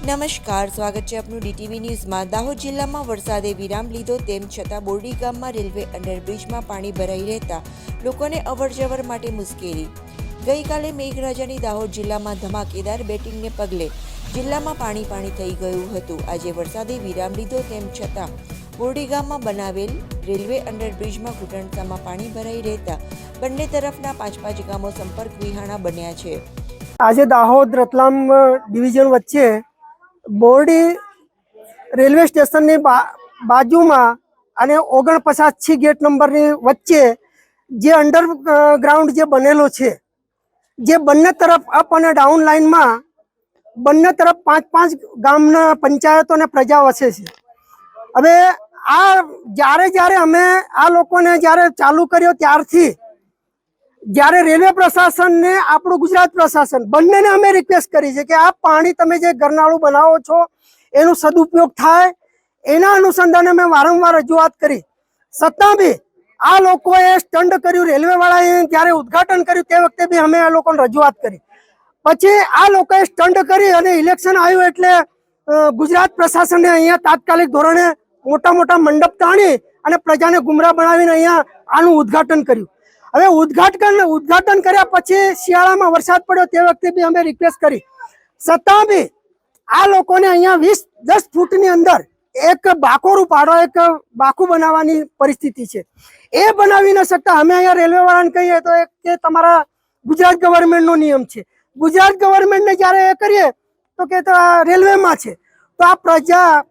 નમસ્કાર, સ્વાગત છે આપનું ડીટીવી ન્યૂઝમાં। દાહોદ જિલ્લામાં વરસાદે વિરામ લીધો, તેમ છતાં બોરડી ગામમાં રેલવે અંડરબ્રિજમાં પાણી ભરાઈ રહેતા લોકોને અવરજવર માટે મુશ્કેલી। ગઈકાલે મેઘરાજાની દાહોદ જિલ્લામાં ધમાકેદાર બેટિંગને પગલે જિલ્લામાં પાણી થઈ ગયું હતું। આજે વરસાદે વિરામ લીધો, તેમ છતાં બોરડી ગામમાં બનાવેલ રેલવે અંડરબ્રિજમાં ઘૂંટણસામાં પાણી ભરાઈ રહેતા બંને તરફના પાંચ ગામો સંપર્ક વિહાણા બન્યા છે। આજે દાહોદ રતલામ ડિવિઝન વચ્ચે બોરડી રેલવે સ્ટેશનની બાજુમાં અને 49 ગેટ નંબરની વચ્ચે જે અંડરગ્રાઉન્ડ જે બનેલો છે, જે બંને તરફ અપ અને ડાઉન લાઇનમાં બંને તરફ પાંચ ગામના પંચાયતો અને પ્રજા વસે છે। હવે આ જ્યારે અમે આ લોકોને જ્યારે ચાલુ કર્યો ત્યારથી જ્યારે રેલવે પ્રશાસન ને આપણું ગુજરાત પ્રશાસન બંનેને અમે રિક્વેસ્ટ કરી છે કે આ પાણી તમે જે ગરનાળું બનાવો છો એનો સદુપયોગ થાય, એના અનુસંધાને અમે વારંવાર રજૂઆત કરી, છતાં બી આ લોકોએ સ્ટંડ કર્યું। રેલવે વાળાએ જ્યારે ઉદ્ઘાટન કર્યું તે વખતે બી અમે આ લોકોને રજૂઆત કરી, પછી આ લોકોએ સ્ટંડ કરી અને ઇલેક્શન આવ્યું એટલે ગુજરાત પ્રશાસને અહીંયા તાત્કાલિક ધોરણે મોટા મંડપ તાણી અને પ્રજાને ગુમરાહ બનાવીને અહીંયા આનું ઉદ્ઘાટન કર્યું। હવે ઉદ્ઘાટન કર્યા પછી શિયાળામાં વરસાદ પડ્યો તે વખતે બી અમે રિક્વેસ્ટ કરી, છતાં બી આ લોકોને અહીંયા 10 ફૂટની અંદર એક બાકોરું પાડો, એક બાકું બનાવવાની પરિસ્થિતિ છે। એ બનાવી ન શકતા અમે અહીંયા રેલવે વાળાને કહીએ તો કે તમારા ગુજરાત ગવર્મેન્ટનો નિયમ છે, ગુજરાત ગવર્મેન્ટને જ્યારે એ કરીએ તો કે રેલવેમાં છે, તો આ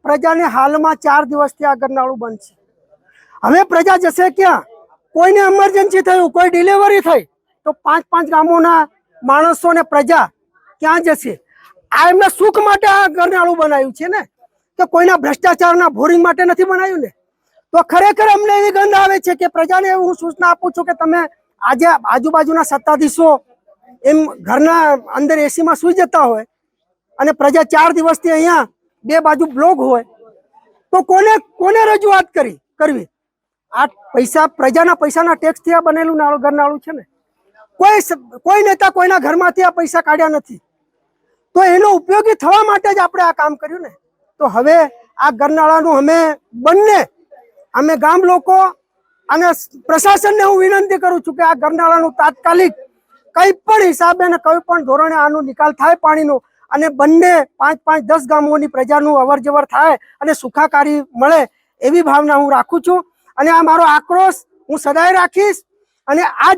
પ્રજાને હાલમાં 4 દિવસથી આ ગરનાળું બંધ છે। હવે પ્રજા જશે ક્યાં? કોઈને એમરજન્સી થયું, કોઈ ડિલિવરી થઈ તો 5 ગામોના માણસો ને પ્રજા ક્યાં જશે? આ એમના સુખ માટે આ ગરનાળું બનાવ્યું છે ને, કે કોઈના ભ્રષ્ટાચારના ભોરિંગ માટે નથી બનાવ્યું ને। તો ખરેખર અમને એવી ગંધ આવે છે કે પ્રજાને હું સૂચના આપું છું કે તમે આજે આજુબાજુના સત્તાધીશો એમ ઘરના અંદર એસીમાં સૂઈ જતા હોય અને પ્રજા 4 દિવસથી અહીંયા બે બાજુ બ્લોક હોય તો કોને રજૂઆત કરવી? આ પૈસા પ્રજાના પૈસાના ટેક્સથી આ બનેલું ગરનાળું છે ને, કોઈ નેતા કોઈના ઘરમાંથી આ પૈસા કાઢ્યા નથી, તો એનો ઉપયોગી થવા માટે જ આપણે આ કામ કર્યું ને। તો હવે આ ગરનાળાનું અમે ગામ લોકો અને પ્રશાસનને હું વિનંતી કરું છું કે આ ગરનાળાનું તાત્કાલિક કંઈ પણ હિસાબે અને કોઈ પણ ધોરણે આનો નિકાલ થાય પાણીનો, અને બંને 5-10 ગામોની પ્રજાનું અવરજવર થાય અને સુખાકારી મળે એવી ભાવના હું રાખું છું। અને આ મારો આક્રોશ હું સદાય રાખીશ। અને આ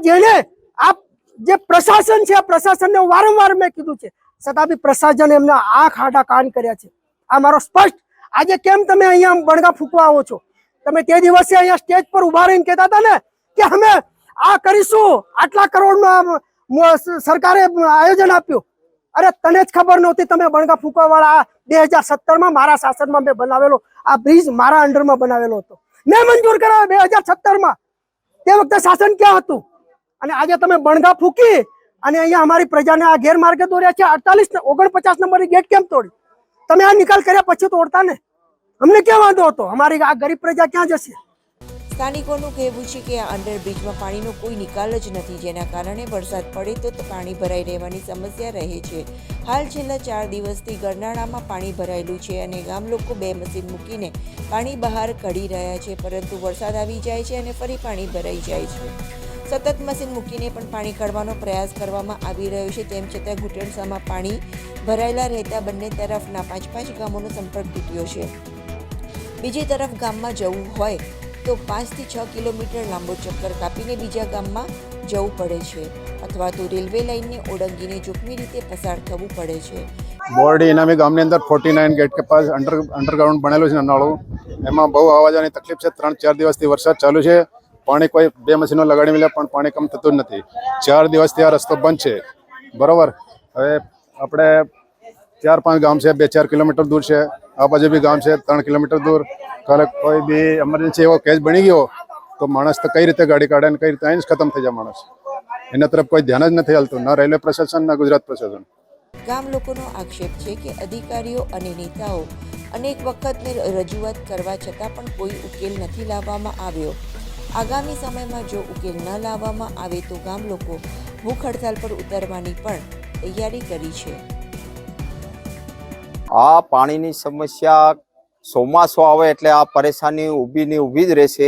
જે પ્રશાસન છે, આ પ્રશાસનને વારંવાર મેં કીધું છે, છતાં બી પ્રશાસન એમના આંખ આડા કાન કર્યા છે। આ મારો સ્પષ્ટ, આજે કેમ તમે અહીંયા બણગા ફૂંકવા આવો છો? તમે તે દિવસે અહીંયા સ્ટેજ પર ઉભા રહીને કહેતા હતા ને કે અમે આ કરીશું, આટલા કરોડનું સરકારે આયોજન આપ્યું। અરે તને જ ખબર નહોતી? તમે બણગા ફૂંકવા વાળા 2017માં મારા શાસનમાં મેં બનાવેલો આ બ્રિજ મારા અંડરમાં બનાવેલો હતો, મેં મંજૂર કરાવ્યો 2017માં। તે વખતે શાસન ક્યાં હતું? અને આજે તમે બણગા ફૂંકી અને અહીંયા અમારી પ્રજાને આ ગેરમાર્ગે દોર્યા છે। 49 નંબરની ગેટ કેમ તોડી? તમે આ નિકાલ કર્યા પછી તોડતા ને, અમને ક્યાં વાંધો હતો? અમારી આ ગરીબ પ્રજા ક્યાં જશે? સ્થાનિકોનું કહેવું છે કે આ અંડરબ્રિજમાં પાણીનો કોઈ નિકાલ જ નથી, જેના કારણે વરસાદ પડે તો પાણી ભરાઈ રહેવાની સમસ્યા રહે છે। હાલ છેલ્લા 4 દિવસથી ગરનાળામાં પાણી ભરાયેલું છે અને ગામ લોકો 2 મશીન મૂકીને પાણી બહાર કાઢી રહ્યા છે, પરંતુ વરસાદ આવી જાય છે અને ફરી પાણી ભરાઈ જાય છે। સતત મશીન મૂકીને પણ પાણી કાઢવાનો પ્રયાસ કરવામાં આવી રહ્યો છે, તેમ છતાં ઘૂંટણસામાં પાણી ભરાયેલા રહેતા બંને તરફના 5 ગામોનો સંપર્ક તૂટ્યો છે। બીજી તરફ ગામમાં જવું હોય તો 5 થી 6 કિલોમીટર લાંબો ચક્કર કાપીને બીજા ગામમાં જવું પડે છે, અથવા તો રેલવે લાઇનને ઓળંગીને જોખમી રીતે પસાર થવું પડે છે। બોરડી ઇનામી ગામની અંદર 49 ગેટ કે પાસ અંડરગ્રાઉન્ડ બનેલું છે નાળું, એમાં બહુ આવવાની તકલીફ છે। 3-4 દિવસથી વરસાદ ચાલુ છે, પાણી કોઈ 2 મશીનો લગાડી મળ્યા પણ પાણી કમ થતું જ નથી। 4 દિવસથી આ રસ્તો બંધ છે, બરોબર। હવે આપણે 4-5 ગામ છે, 2-4 કિલોમીટર દૂર છે, આ બાજુ બી ગામ છે 3 કિલોમીટર દૂર। કાલે કોઈ બી એમરજન્સી એવો કેસ બની ગયો તો માણસ તો કઈ રીતે ગાડી કાઢે ને કઈ રીતે અહીં જ ખતમ થઈ જાય માણસ, એના તરફ કોઈ ધ્યાન જ નથી હાલતું, ના રેલવે પ્રશાસન ના ગુજરાત પ્રશાસન। ગામ લોકોનો આક્ષેપ છે કે અધિકારીઓ અને નેતાઓ અનેક વખત રજૂઆત કરવા છતાં પણ કોઈ ઉકેલ નથી લાવવામાં આવ્યો। આગામી સમયમાં જો ઉકેલ ન લાવવામાં આવે તો ગામ લોકો ભૂખ હડતાલ પર ઉતરવાની પણ તૈયારી કરી છે। આ પાણીની સમસ્યા ચોમાસું આવે એટલે આ પરેશાની ઊભી જ રહેશે.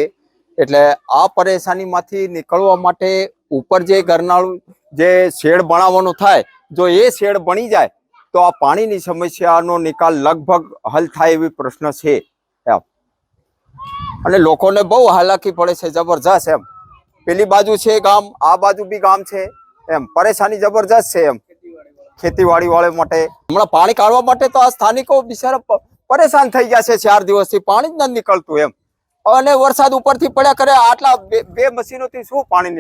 એટલે આ પરેશાનીમાંથી નીકળવા માટે ઉપર જે ગરનાળું જે શેડ બનાવવાનું થાય, જો એ શેડ બની જાય તો આ પાણીની સમસ્યાનો નિકાલ લગભગ હલ થાય એવી પ્રશ્ન છે એમ. અને લોકોને બહુ હાલાકી પડે છે જબરજસ્ત એમ. પેલી બાજુ છે ગામ, આ બાજુ બી ગામ છે એમ. પરેશાની જબરજસ્ત છે એમ ખેતીવાડી વાળા માટે. હમણાં પાણી કાઢવા માટે તો આ સ્થાનિકો બિચારા પરેશાન થઈ ગયા છે. 4 દિવસથી પાણી જ નથી નીકળતું એમ. અને વરસાદ ઉપરથી પડ્યા કરે, આટલા બે મશીનોથી શું પાણી